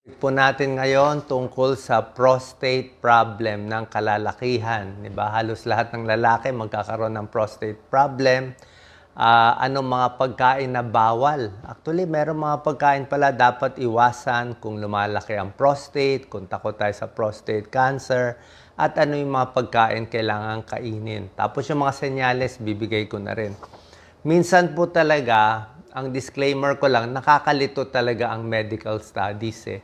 Po natin ngayon tungkol sa prostate problem ng kalalakihan. Diba? Halos lahat ng lalaki magkakaroon ng prostate problem. Anong mga pagkain na bawal? Actually, meron mga pagkain pala dapat iwasan kung lumalaki ang prostate, kung takot tayo sa prostate cancer, at ano yung mga pagkain kailangan kainin. Tapos yung mga senyales, bibigay ko na rin. Minsan po talaga, ang disclaimer ko lang, nakakalito talaga ang medical studies eh.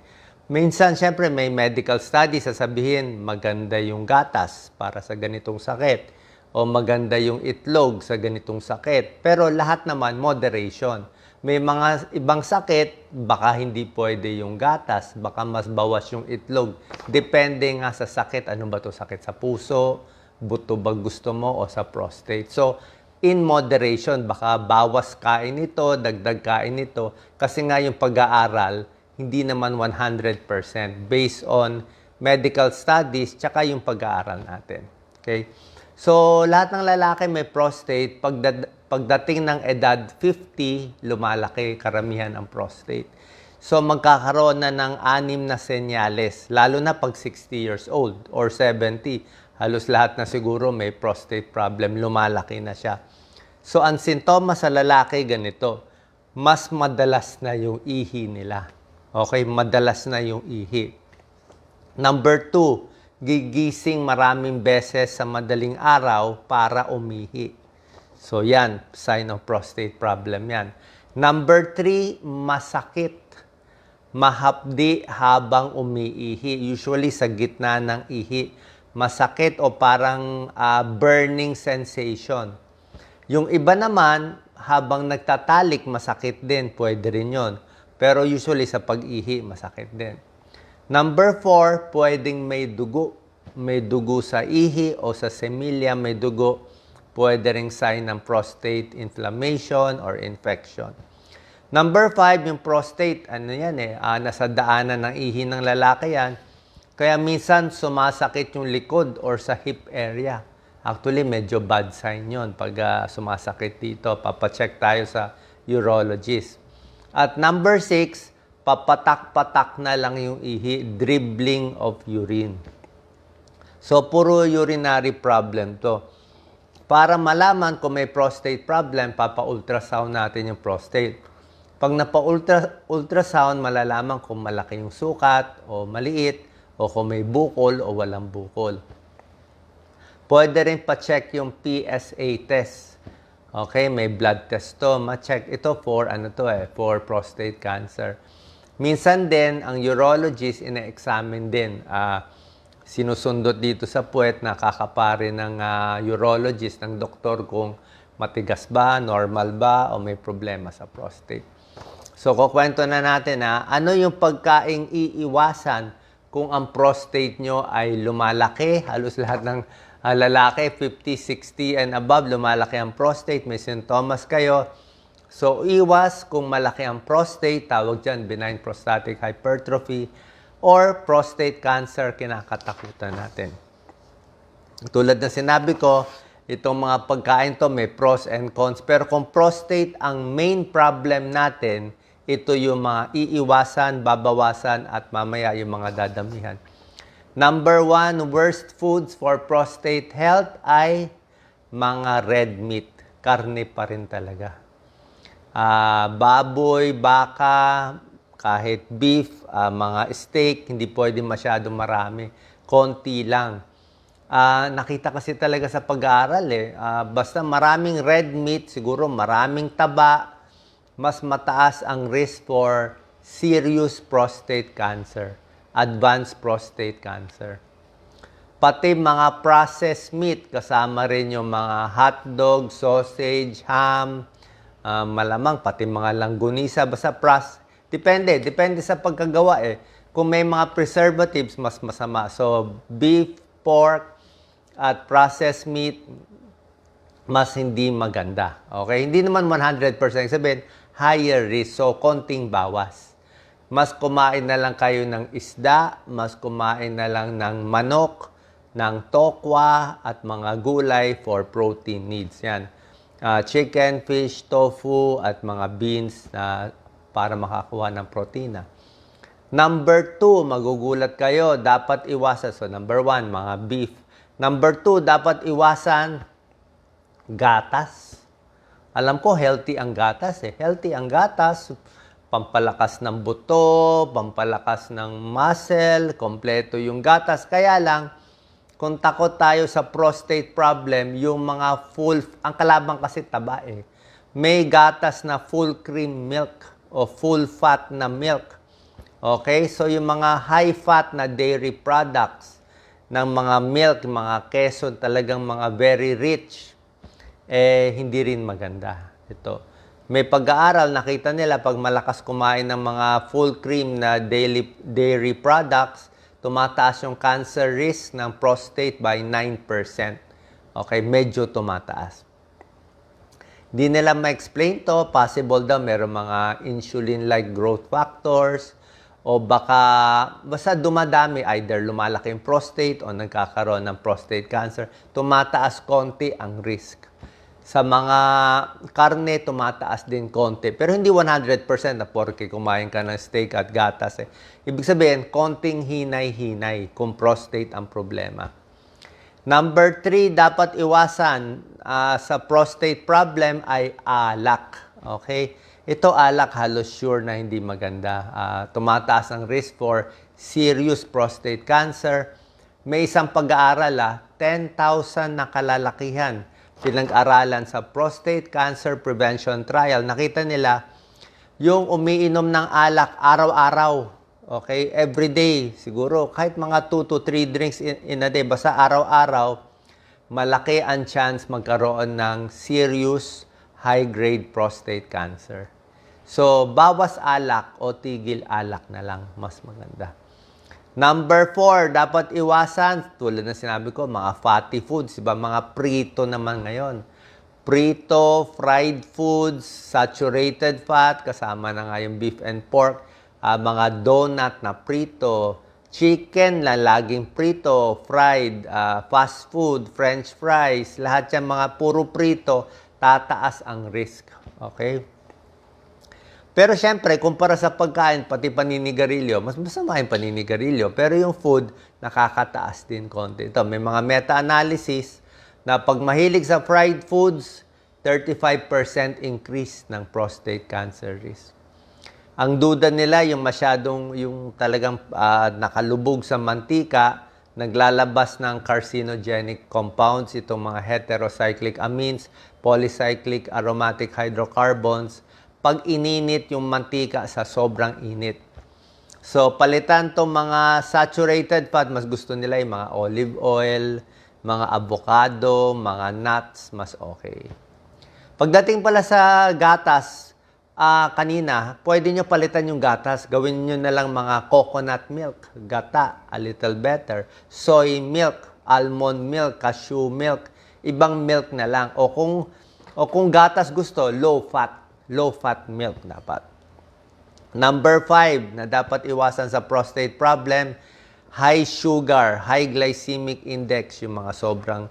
Minsan, syempre, may medical studies, sasabihin, maganda yung gatas para sa ganitong sakit. O maganda yung itlog sa ganitong sakit. Pero lahat naman, moderation. May mga ibang sakit, baka hindi pwede yung gatas, baka mas bawas yung itlog. Depende nga sa sakit. Ano ba to sakit sa puso, buto ba gusto mo, o sa prostate. So, in moderation, baka bawas kain ito, dagdag kain ito. Kasi nga yung pag-aaral, hindi naman 100% based on medical studies tsaka yung pag-aaral natin. Okay? So, lahat ng lalaki may prostate. Pagdating ng edad 50, lumalaki karamihan ang prostate. So, magkakaroon na ng 6 na senyales, lalo na pag 60 years old or 70. Halos lahat na siguro may prostate problem, lumalaki na siya. So, ang sintomas sa lalaki ganito, mas madalas na yung ihi nila. Okay, madalas na yung ihi. Number 2, gigising maraming beses sa madaling araw para umihi. So yan, sign of prostate problem yan. Number 3, masakit. Mahapdi habang umiihi. Usually sa gitna ng ihi. Masakit o parang burning sensation. Yung iba naman, habang nagtatalik, masakit din. Pwede rin yun. Pero usually sa pag-ihi, masakit din. Number 4, pwedeng may dugo. May dugo sa ihi o sa semilya may dugo. Pwede ring sign ng prostate inflammation or infection. Number 5, yung prostate, ano yan nasa daanan ng ihi ng lalaki yan. Kaya minsan sumasakit yung likod or sa hip area. Actually, medyo bad sign yun pag sumasakit dito. Papacheck tayo sa urologist. At number 6, papatak-patak na lang yung ihi, dribbling of urine. So, puro urinary problem to. Para malaman kung may prostate problem, papa-ultrasound natin yung prostate. Pag napa-ultrasound, malalaman kung malaki yung sukat o maliit, o kung may bukol o walang bukol. Pwede rin pa-check yung PSA test. Okay, may blood test to. Ma-check ito for for prostate cancer. Minsan din ang urologist ina-examine din. Sinusundot dito sa puwet, nakakapare ng urologist, ng doktor kung matigas ba, normal ba, o may problema sa prostate. So, kukwento na natin ano yung pagkaing iiwasan kung ang prostate nyo ay lumalaki. Halos lahat ng lalaki, 50, 60 and above, lumalaki ang prostate, may sintomas kayo. So, iwas kung malaki ang prostate, tawag dyan, benign prostatic hypertrophy, or prostate cancer, kinakatakutan natin. Tulad na sinabi ko, itong mga pagkain to may pros and cons. Pero kung prostate ang main problem natin, ito yung mga iiwasan, babawasan, at mamaya yung mga dadamihan. Number 1, worst foods for prostate health ay mga red meat. Karne pa rin talaga. Baboy, baka, kahit beef, mga steak, hindi pwede masyadong marami. Konti lang. Nakita kasi talaga sa pag-aaral basta maraming red meat, siguro maraming taba, mas mataas ang risk for serious prostate cancer. Advanced prostate cancer. Pati mga processed meat, kasama rin yung mga hotdog, sausage, ham, malamang pati mga langgunisa, basta depende sa pagkagawa Kung may mga preservatives, mas masama. So, beef, pork, at processed meat, mas hindi maganda. Okay? Hindi naman 100% sabihin, higher risk. So, konting bawas. Mas kumain na lang kayo ng isda, mas kumain na lang ng manok, ng tokwa, at mga gulay for protein needs. Yan. Chicken, fish, tofu, at mga beans na para makakuha ng protina. Number 2, magugulat kayo, dapat iwasan. So, number 1, mga beef. Number 2, dapat iwasan gatas. Alam ko, healthy ang gatas eh. Healthy ang gatas, pampalakas ng buto, pampalakas ng muscle, kompleto yung gatas. Kaya lang, kung takot tayo sa prostate problem, yung mga ang kalabang kasi taba eh. May gatas na full cream milk o full fat na milk. Okay? So, yung mga high fat na dairy products ng mga milk, mga keso, talagang mga very rich, hindi rin maganda. Ito. May pag-aaral, nakita nila pag malakas kumain ng mga full cream na dairy products, tumataas yung cancer risk ng prostate by 9%. Okay, medyo tumataas. Di nila ma-explain to, possible daw meron mga insulin-like growth factors, o basta dumadami, either lumalaki yung prostate o nagkakaroon ng prostate cancer, tumataas konti ang risk. Sa mga karne, tumataas din konti. Pero hindi 100% na porke kumain ka ng steak at gatas. Ibig sabihin, konting hinay-hinay kung prostate ang problema. Number 3, dapat iwasan sa prostate problem ay alak. Okay? Ito alak, halos sure na hindi maganda. Tumataas ang risk for serious prostate cancer. May isang pag-aaral, 10,000 na kalalakihan pinag-aralan sa prostate cancer prevention trial. Nakita nila yung umiinom ng alak araw-araw. Okay? Every day. Siguro kahit mga 2 to 3 drinks in a day. Basta araw-araw, malaki ang chance magkaroon ng serious high-grade prostate cancer. So, bawas alak o tigil alak na lang. Mas maganda. Number 4, dapat iwasan, tulad na sinabi ko, mga fatty foods, diba? Mga prito naman ngayon. Prito, fried foods, saturated fat, kasama na nga yung beef and pork, mga donut na prito, chicken na laging prito, fried, fast food, french fries, lahat yan mga puro prito, tataas ang risk. Okay? Pero syempre, kumpara sa pagkain, pati paninigarilyo, mas masama yung paninigarilyo. Pero yung food, nakakataas din konti. Ito, may mga meta-analysis na pag mahilig sa fried foods, 35% increase ng prostate cancer risk. Ang duda nila, yung talagang nakalubog sa mantika, naglalabas ng carcinogenic compounds, itong mga heterocyclic amines, polycyclic aromatic hydrocarbons, pag ininit yung mantika sa sobrang init. So, palitan to mga saturated fat, mas gusto nila yung mga olive oil, mga avocado, mga nuts, mas okay. Pagdating pala sa gatas, kanina, pwede nyo palitan yung gatas. Gawin nyo na lang mga coconut milk, gata, a little better. Soy milk, almond milk, cashew milk, ibang milk na lang. O kung gatas gusto, low-fat milk dapat. Number 5 na dapat iwasan sa prostate problem, high sugar, high glycemic index, yung mga sobrang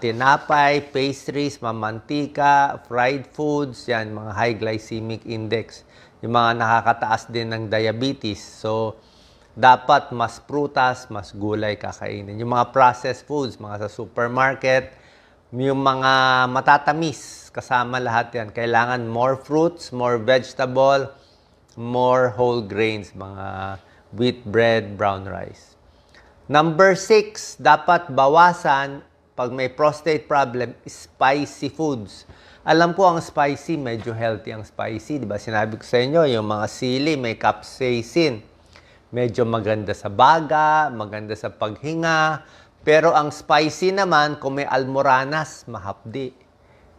tinapay, pastries, mamantika, fried foods, yan, mga high glycemic index. Yung mga nakakataas din ng diabetes. So, dapat mas prutas, mas gulay kakainin. Yung mga processed foods, mga sa supermarket, yung mga matatamis, kasama lahat yan. Kailangan more fruits, more vegetable, more whole grains, mga wheat bread, brown rice. Number 6, dapat bawasan, pag may prostate problem, spicy foods. Alam ko ang spicy, medyo healthy ang spicy. Diba? Sinabi ko sa inyo, yung mga sili, may capsaicin. Medyo maganda sa baga, maganda sa paghinga. Pero ang spicy naman, kung may almoranas, mahapdi.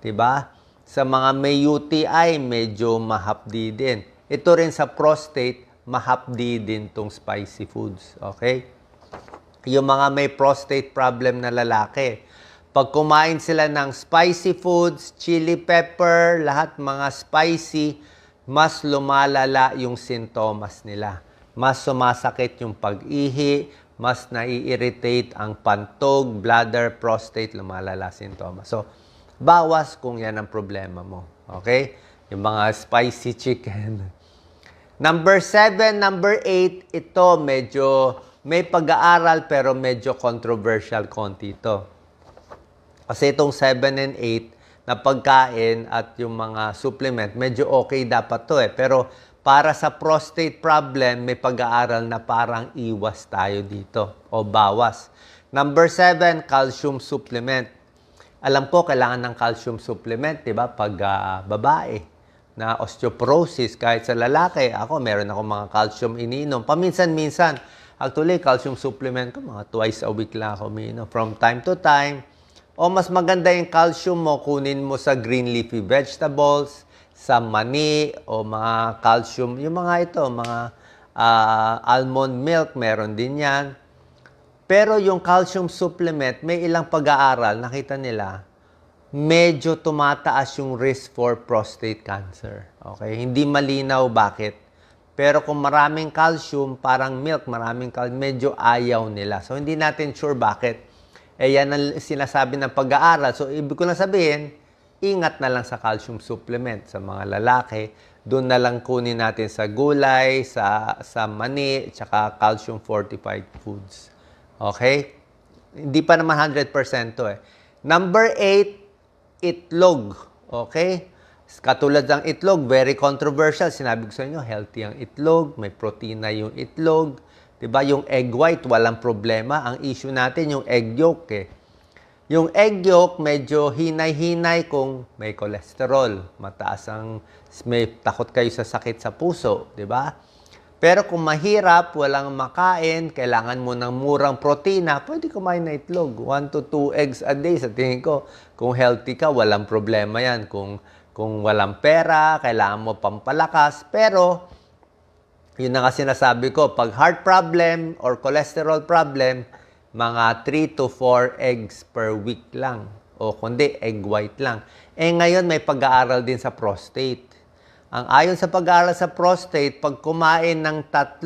Diba? Sa mga may UTI, medyo mahapdi din. Ito rin sa prostate, mahapdi din tong spicy foods. Okay? Yung mga may prostate problem na lalaki, pag kumain sila ng spicy foods, chili pepper, lahat mga spicy, mas lumalala yung sintomas nila. Mas sumasakit yung pag-ihi, mas nai-irritate ang pantog, bladder, prostate, lumalala sintomas. So, bawas kung yan ang problema mo. Okay? Yung mga spicy chicken. Number 7, number 8, ito medyo may pag-aaral pero medyo controversial konti ito. Kasi itong 7 and 8 na pagkain at yung mga supplement, medyo okay dapat to eh. Pero para sa prostate problem, may pag-aaral na parang iwas tayo dito o bawas. Number 7, calcium supplement. Alam ko, kailangan ng calcium supplement, di ba? Pag babae na osteoporosis, kahit sa lalaki, ako, meron ako mga calcium ininom. Paminsan-minsan, actually, calcium supplement ko, mga twice a week lang ako umiinom. From time to time, o mas maganda yung calcium mo, kunin mo sa green leafy vegetables, sa mani, o mga calcium, yung mga ito, mga almond milk, meron din yan. Pero yung calcium supplement, may ilang pag-aaral, nakita nila, medyo tumataas yung risk for prostate cancer. Okay? Hindi malinaw bakit. Pero kung maraming calcium, parang milk, maraming calcium, medyo ayaw nila. So, hindi natin sure bakit. Eh, yan ang sinasabi ng pag-aaral. So, ibig ko na sabihin, ingat na lang sa calcium supplement sa mga lalaki. Doon na lang kunin natin sa gulay, sa mani, tsaka calcium fortified foods. Okay? Hindi pa naman 100% to eh. Number 8, itlog. Okay? Katulad ng itlog, very controversial. Sinabi ko sa inyo, healthy ang itlog, may protina yung itlog. Diba? Yung egg white, walang problema. Ang issue natin, yung egg yolk eh. Yung egg yolk, medyo hinay-hinay kung may cholesterol. Mataas ang, may takot kayo sa sakit sa puso. Diba? Pero kung mahirap, walang makain, kailangan mo ng murang protina, pwede kumain na itlog. 1 to 2 eggs a day. Sa tingin ko, kung healthy ka, walang problema yan. Kung walang pera, kailangan mo pampalakas. Pero, yun na nga sinasabi ko, pag heart problem or cholesterol problem, mga 3 to 4 eggs per week lang. O kundi, egg white lang. Eh ngayon, may pag-aaral din sa prostate. Ang ayon sa pag-aaral sa prostate, pag kumain ng 3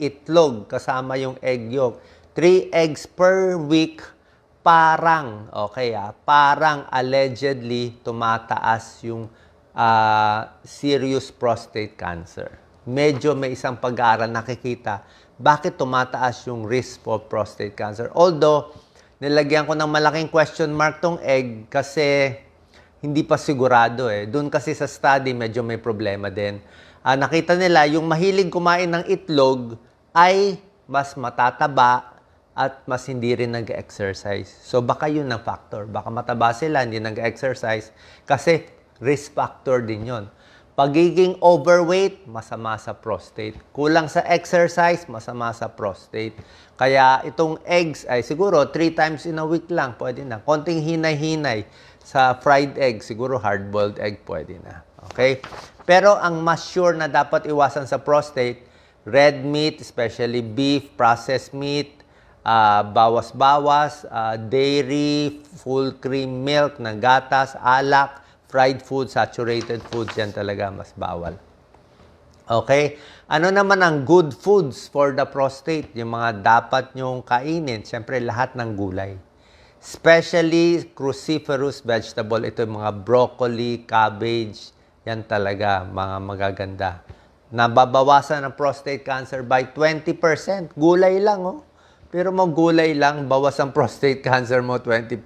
itlog kasama yung egg yolk, 3 eggs per week, parang, okay parang allegedly tumataas yung serious prostate cancer. Medyo may isang pag-aaral nakikita bakit tumataas yung risk for prostate cancer. Although, nilagyan ko ng malaking question mark tong egg kasi hindi pa sigurado eh. Doon kasi sa study, medyo may problema din. Nakita nila, yung mahilig kumain ng itlog ay mas matataba at mas hindi rin nag-exercise. So, baka yun ang factor. Baka mataba sila, hindi nag-exercise kasi risk factor din yon. Pagiging overweight, masama sa prostate. Kulang sa exercise, masama sa prostate. Kaya itong eggs ay siguro 3 times in a week lang, pwede na. Konting hinay-hinay. Sa fried egg, siguro hard-boiled egg pwede na. Okay? Pero ang mas sure na dapat iwasan sa prostate, red meat, especially beef, processed meat, bawas-bawas, dairy, full cream milk ng gatas, alak, fried food, saturated foods, yan talaga mas bawal. Okay? Ano naman ang good foods for the prostate? Yung mga dapat nyong kainin, siyempre lahat ng gulay. Especially cruciferous vegetable. Ito yung mga broccoli, cabbage. Yan talaga, mga magaganda. Nababawasan ang prostate cancer by 20%. Gulay lang, oh. Pero maggulay lang, bawas ang prostate cancer mo 20%.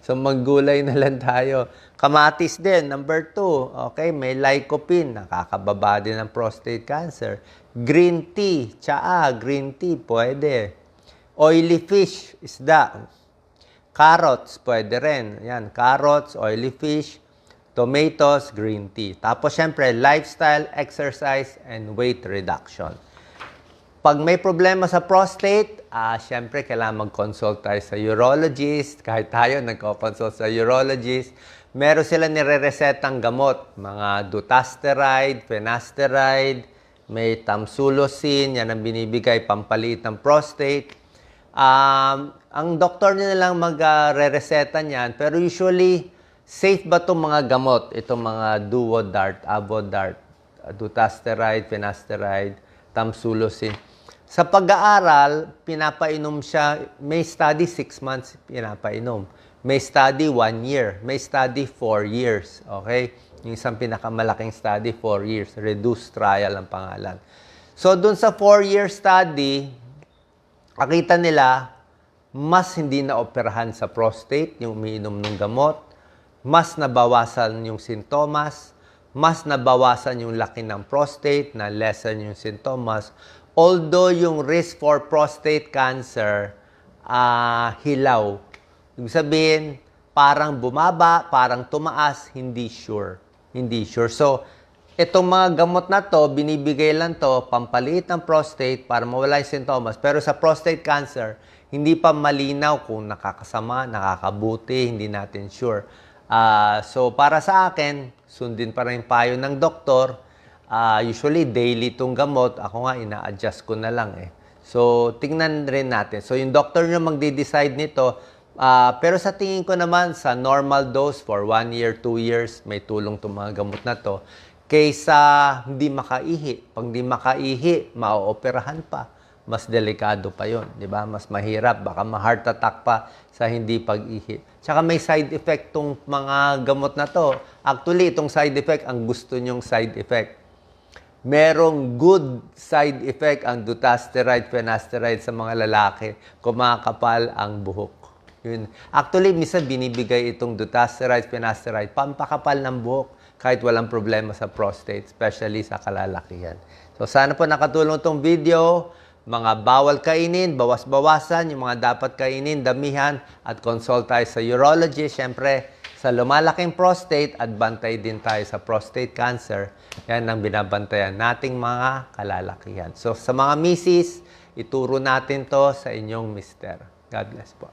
So maggulay na lang tayo. Kamatis din, number 2. Okay, may lycopene. Nakakababa din ang prostate cancer. Green tea, tsaa, green tea, pwede. Oily fish, isda. Carrots, pwede rin. Yan, carrots, oily fish, tomatoes, green tea. Tapos, syempre, lifestyle, exercise, and weight reduction. Pag may problema sa prostate, syempre, kailangan mag-consult tayo sa urologist. Kahit tayo, nagko-consult sa urologist. Meron sila nire-resetang gamot. Mga dutasteride, finasteride, may tamsulosin, yan ang binibigay pampaliit ng prostate. Ang doktor nila lang mag-re-reseta niyan, pero usually, safe ba itong mga gamot? Itong mga Duodart, Avodart, dutasteride, finasteride, tamsulosin. Sa pag-aaral, pinapainom siya, may study 6 months pinapainom. May study 1 year. May study 4 years. Okay? Yung isang pinakamalaking study, 4 years. Reduced trial ang pangalan. So, dun sa 4-year study, nakita nila, mas hindi na operahan sa prostate, yung umiinom ng gamot, mas nabawasan yung sintomas, mas nabawasan yung laki ng prostate, na lessen yung sintomas. Although yung risk for prostate cancer, hilaw. Ibig sabihin, parang bumaba, parang tumaas, hindi sure. Hindi sure. So, itong mga gamot na to, binibigay lang to, pampaliit ng prostate para mawala yung sintomas. Pero sa prostate cancer, hindi pa malinaw kung nakakasama, nakakabuti, hindi natin sure. So, para sa akin, sundin pa rin payo ng doktor. Usually, daily itong gamot. Ako nga, ina-adjust ko na lang eh. So, tingnan rin natin. So, yung doctor nyo magde-decide nito. Pero sa tingin ko naman, sa normal dose for 1 year, 2 years, may tulong itong mga gamot na to. Kaysa hindi makaihi. Pag hindi makaihi, ma-operahan pa. Mas delikado pa yon, di ba? Mas mahirap, baka ma-heart attack pa sa hindi pag-ihi. Tsaka may side effect tong mga gamot na to. Actually, itong side effect, ang gusto nyong side effect. Merong good side effect ang dutasteride, finasteride sa mga lalaki. Kumakapal ang buhok. Yun. Actually, minsan binibigay itong dutasteride, finasteride, pampakapal ng buhok kahit walang problema sa prostate, especially sa kalalakihan. So, sana po nakatulong itong video. Mga bawal kainin, bawas-bawasan, yung mga dapat kainin, damihan, at consult tayo sa urologist. Siyempre, sa lumalaking prostate, at bantay din tayo sa prostate cancer. Yan ang binabantayan nating mga kalalakihan. So, sa mga misis, ituro natin to sa inyong mister. God bless po.